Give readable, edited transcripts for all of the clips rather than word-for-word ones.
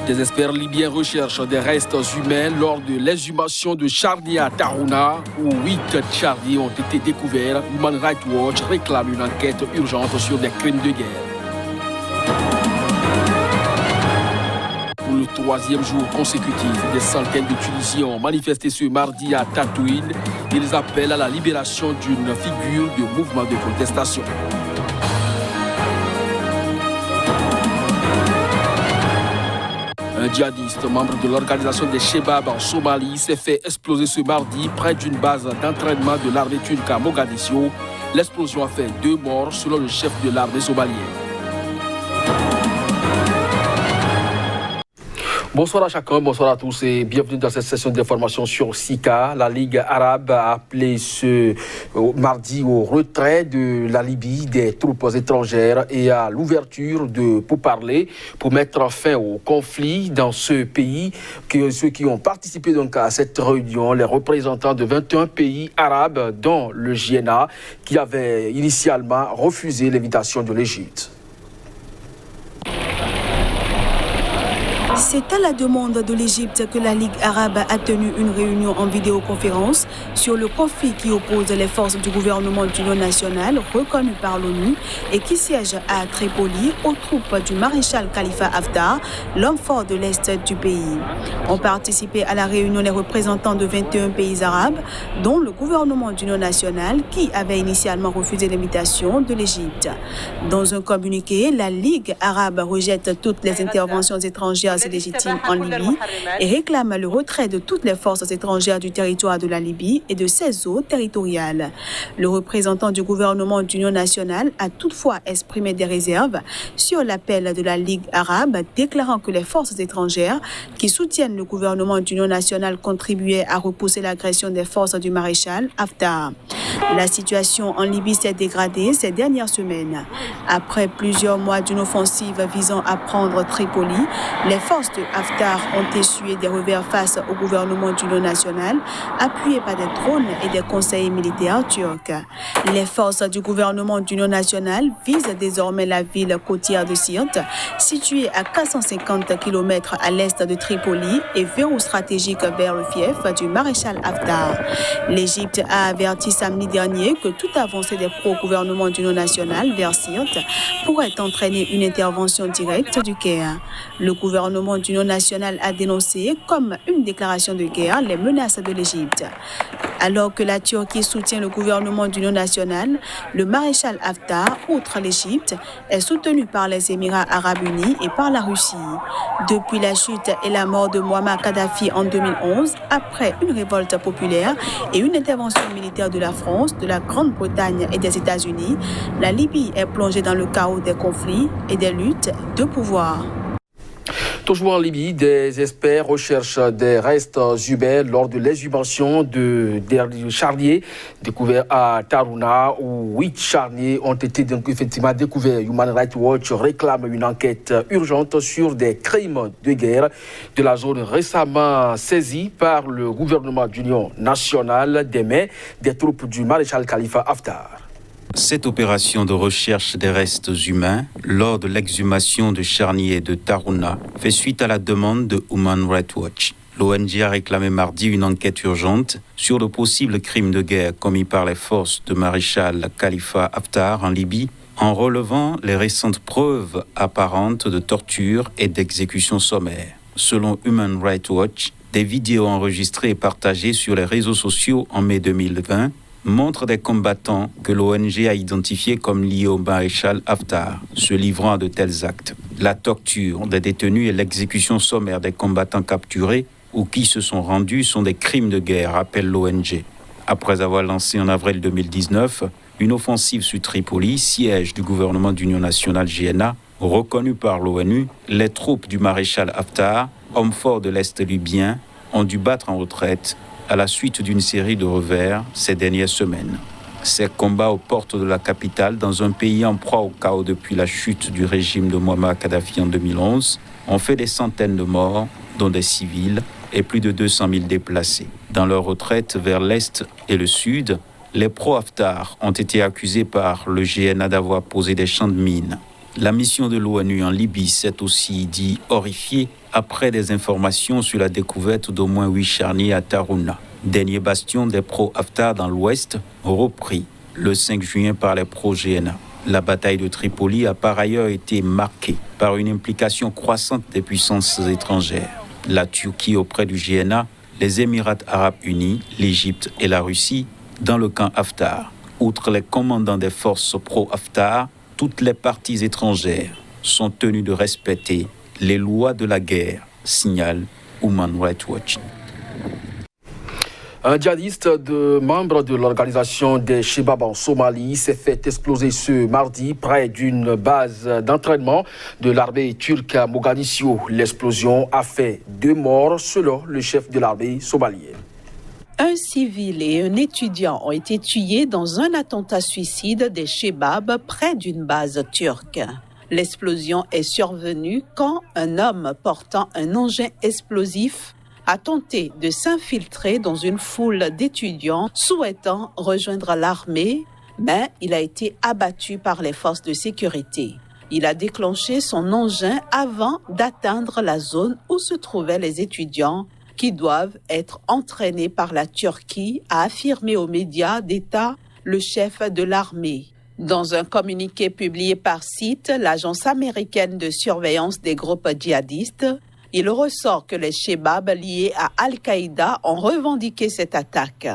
Des experts libyens recherchent des restes humains lors de l'exhumation de charniers à Tarhouna, où 8 charniers ont été découverts. Human Rights Watch réclame une enquête urgente sur des crimes de guerre. Pour le troisième jour consécutif, des centaines de Tunisiens ont manifesté ce mardi à Tataouine. Ils appellent à la libération d'une figure de mouvement de contestation. Un djihadiste, membre de l'organisation des Shebab en Somalie, s'est fait exploser ce mardi près d'une base d'entraînement de l'armée turque à Mogadiscio. L'explosion a fait 2 morts selon le chef de l'armée somalienne. Bonsoir à chacun, bonsoir à tous et bienvenue dans cette session d'information sur SICA. La Ligue arabe a appelé ce mardi au retrait de la Libye des troupes étrangères et à l'ouverture de pourparlers pour mettre fin au conflit dans ce pays. Ceux qui ont participé donc à cette réunion, les représentants de 21 pays arabes, dont le JNA, qui avait initialement refusé l'invitation de l'Égypte. C'est à la demande de l'Égypte que la Ligue arabe a tenu une réunion en vidéoconférence sur le conflit qui oppose les forces du gouvernement d'union nationale reconnu par l'ONU et qui siège à Tripoli aux troupes du maréchal Khalifa Haftar, l'homme fort de l'Est du pays. Ont participé à la réunion les représentants de 21 pays arabes, dont le gouvernement d'union nationale qui avait initialement refusé l'invitation de l'Égypte. Dans un communiqué, la Ligue arabe rejette toutes les interventions étrangères légitime en Libye et réclame le retrait de toutes les forces étrangères du territoire de la Libye et de ses eaux territoriales. Le représentant du gouvernement d'union nationale a toutefois exprimé des réserves sur l'appel de la Ligue arabe, déclarant que les forces étrangères qui soutiennent le gouvernement d'union nationale contribuaient à repousser l'agression des forces du maréchal Haftar. La situation en Libye s'est dégradée ces dernières semaines. Après plusieurs mois d'une offensive visant à prendre Tripoli, les forces de Haftar ont essuyé des revers face au gouvernement d'union nationale, appuyé par des drones et des conseillers militaires turcs. Les forces du gouvernement d'union nationale visent désormais la ville côtière de Sirte, située à 450 km à l'est de Tripoli et verrou stratégique vers le fief du maréchal Haftar. L'Égypte a averti samedi dernier que toute avancée des pro-gouvernement d'union nationale vers Sirte pourrait entraîner une intervention directe du Caire. Le gouvernement d'union nationale a dénoncé comme une déclaration de guerre les menaces de l'Égypte. Alors que la Turquie soutient le gouvernement d'union nationale, le maréchal Haftar, outre l'Égypte, est soutenu par les Émirats arabes unis et par la Russie. Depuis la chute et la mort de Muammar Kadhafi en 2011, après une révolte populaire et une intervention militaire de la France, de la Grande-Bretagne et des États-Unis, la Libye est plongée dans le chaos des conflits et des luttes de pouvoir. Toujours en Libye, des experts recherchent des restes humains lors de l'exhumation de charniers découverts à Tarhouna, où 8 charniers ont été donc effectivement découverts. Human Rights Watch réclame une enquête urgente sur des crimes de guerre de la zone récemment saisie par le gouvernement d'union nationale des mains des troupes du maréchal Khalifa Haftar. Cette opération de recherche des restes humains lors de l'exhumation de charniers de Tarhouna fait suite à la demande de Human Rights Watch. L'ONG a réclamé mardi une enquête urgente sur le possible crime de guerre commis par les forces de maréchal Khalifa Haftar en Libye, en relevant les récentes preuves apparentes de torture et d'exécution sommaire. Selon Human Rights Watch, des vidéos enregistrées et partagées sur les réseaux sociaux en mai 2020 montre des combattants que l'ONG a identifiés comme liés au maréchal Haftar, se livrant à de tels actes. La torture des détenus et l'exécution sommaire des combattants capturés ou qui se sont rendus sont des crimes de guerre, rappelle l'ONG. Après avoir lancé en avril 2019 une offensive sur Tripoli, siège du gouvernement d'union nationale JNA, reconnu par l'ONU, les troupes du maréchal Haftar, homme fort de l'Est libyen, ont dû battre en retraite à la suite d'une série de revers ces dernières semaines. Ces combats aux portes de la capitale, dans un pays en proie au chaos depuis la chute du régime de Muammar Kadhafi en 2011, ont fait des centaines de morts, dont des civils, et plus de 200 000 déplacés. Dans leur retraite vers l'Est et le Sud, les pro-Haftar ont été accusés par le JNA d'avoir posé des champs de mines. La mission de l'ONU en Libye s'est aussi dit horrifiée après des informations sur la découverte d'au moins 8 charniers à Tarhouna. Dernier bastion des pro-Haftar dans l'ouest, repris le 5 juin par les pro-GNA. La bataille de Tripoli a par ailleurs été marquée par une implication croissante des puissances étrangères. La Turquie auprès du GNA, les Émirats arabes unis, l'Égypte et la Russie dans le camp Haftar. Outre les commandants des forces pro-Haftar, toutes les parties étrangères sont tenues de respecter les lois de la guerre, signale Human Rights Watch. Un djihadiste membre de l'organisation des Chebab en Somalie s'est fait exploser ce mardi près d'une base d'entraînement de l'armée turque à Mogadiscio. L'explosion a fait 2 morts selon le chef de l'armée somalienne. Un civil et un étudiant ont été tués dans un attentat suicide des Chebab près d'une base turque. L'explosion est survenue quand un homme portant un engin explosif a tenté de s'infiltrer dans une foule d'étudiants souhaitant rejoindre l'armée, mais il a été abattu par les forces de sécurité. Il a déclenché son engin avant d'atteindre la zone où se trouvaient les étudiants qui doivent être entraînés par la Turquie, a affirmé aux médias d'État le chef de l'armée. Dans un communiqué publié par CIT, l'agence américaine de surveillance des groupes djihadistes, il ressort que les Chebab liés à Al-Qaïda ont revendiqué cette attaque.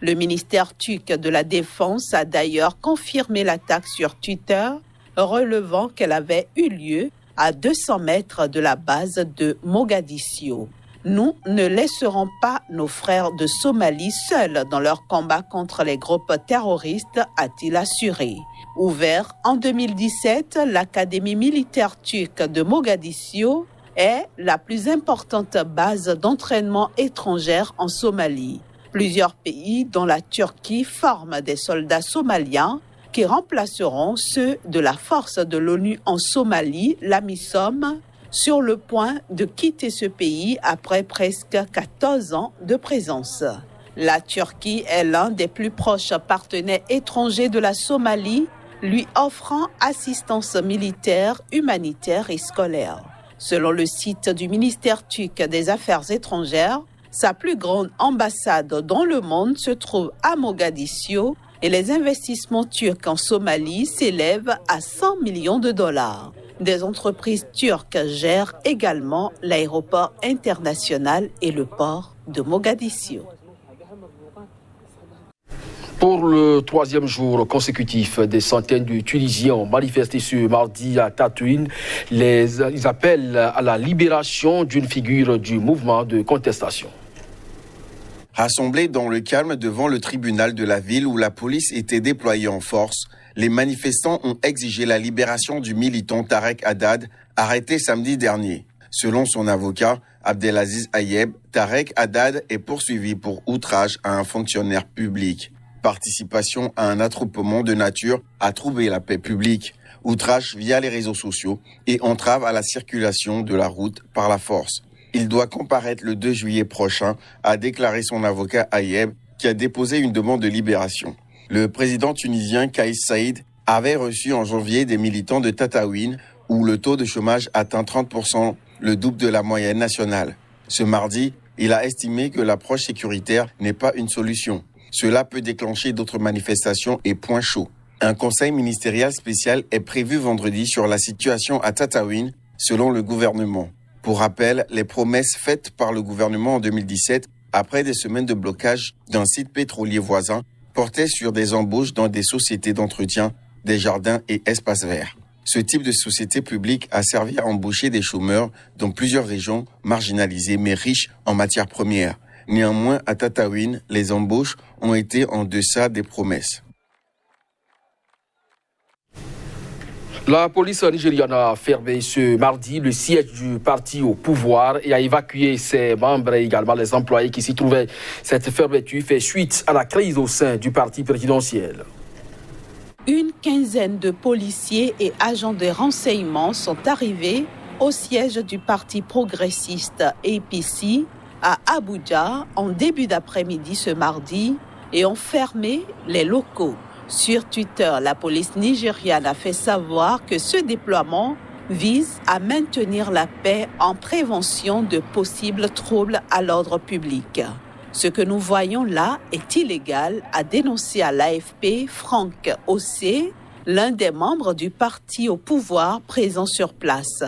Le ministère turc de la Défense a d'ailleurs confirmé l'attaque sur Twitter, relevant qu'elle avait eu lieu à 200 mètres de la base de Mogadiscio. Nous ne laisserons pas nos frères de Somalie seuls dans leur combat contre les groupes terroristes, a-t-il assuré. Ouvert en 2017, l'Académie militaire turque de Mogadiscio est la plus importante base d'entraînement étrangère en Somalie. Plusieurs pays, dont la Turquie, forment des soldats somaliens qui remplaceront ceux de la force de l'ONU en Somalie, l'AMISOM, sur le point de quitter ce pays après presque 14 ans de présence. La Turquie est l'un des plus proches partenaires étrangers de la Somalie, lui offrant assistance militaire, humanitaire et scolaire. Selon le site du ministère turc des Affaires étrangères, sa plus grande ambassade dans le monde se trouve à Mogadiscio et les investissements turcs en Somalie s'élèvent à 100 millions de dollars. Des entreprises turques gèrent également l'aéroport international et le port de Mogadiscio. Pour le 3e jour consécutif, des centaines de Tunisiens ont manifesté ce mardi à Tataouine. Ils appellent à la libération d'une figure du mouvement de contestation. Rassemblés dans le calme devant le tribunal de la ville où la police était déployée en force, les manifestants ont exigé la libération du militant Tarek Haddad, arrêté samedi dernier. Selon son avocat, Abdelaziz Ayeb, Tarek Haddad est poursuivi pour outrage à un fonctionnaire public, participation à un attroupement de nature à troubler la paix publique, outrage via les réseaux sociaux et entrave à la circulation de la route par la force. Il doit comparaître le 2 juillet prochain, a déclaré son avocat Ayeb, qui a déposé une demande de libération. Le président tunisien Kais Saïd avait reçu en janvier des militants de Tataouine où le taux de chômage atteint 30%, le double de la moyenne nationale. Ce mardi, il a estimé que l'approche sécuritaire n'est pas une solution. Cela peut déclencher d'autres manifestations et points chauds. Un conseil ministériel spécial est prévu vendredi sur la situation à Tataouine, selon le gouvernement. Pour rappel, les promesses faites par le gouvernement en 2017, après des semaines de blocage d'un site pétrolier voisin, portaient sur des embauches dans des sociétés d'entretien, des jardins et espaces verts. Ce type de société publique a servi à embaucher des chômeurs dans plusieurs régions marginalisées mais riches en matières premières. Néanmoins, à Tataouine, les embauches ont été en deçà des promesses. La police nigériane a fermé ce mardi le siège du parti au pouvoir et a évacué ses membres et également les employés qui s'y trouvaient. Cette fermeture fait suite à la crise au sein du parti présidentiel. Une quinzaine de policiers et agents de renseignement sont arrivés au siège du parti progressiste APC à Abuja en début d'après-midi ce mardi et ont fermé les locaux. Sur Twitter, la police nigériane a fait savoir que ce déploiement vise à maintenir la paix en prévention de possibles troubles à l'ordre public. Ce que nous voyons là est illégal, a dénoncé à l'AFP Franck Ossé, l'un des membres du parti au pouvoir présent sur place.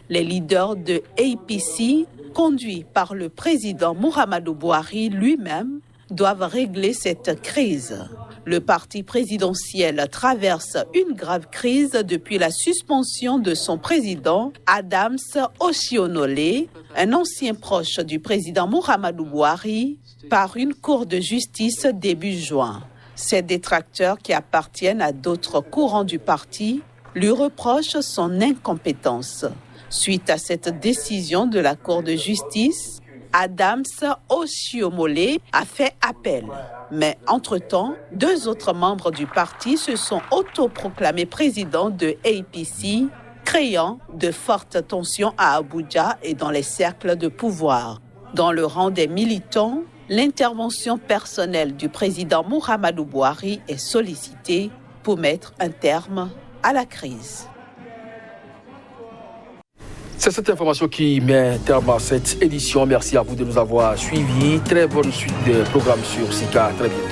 Les leaders de APC, conduits par le président Muhammadu Buhari lui-même, doivent régler cette crise. Le parti présidentiel traverse une grave crise depuis la suspension de son président Adams Oshiomhole, un ancien proche du président Muhammadu Buhari, par une cour de justice début juin. Ses détracteurs, qui appartiennent à d'autres courants du parti, lui reprochent son incompétence. Suite à cette décision de la cour de justice, Adams Oshiomhole a fait appel. Mais entre-temps, 2 autres membres du parti se sont autoproclamés présidents de APC, créant de fortes tensions à Abuja et dans les cercles de pouvoir. Dans le rang des militants, l'intervention personnelle du président Muhammadu Buhari est sollicitée pour mettre un terme à la crise. C'est cette information qui met terme à cette édition. Merci à vous de nous avoir suivis. Très bonne suite de programmes sur SICA. Très bientôt.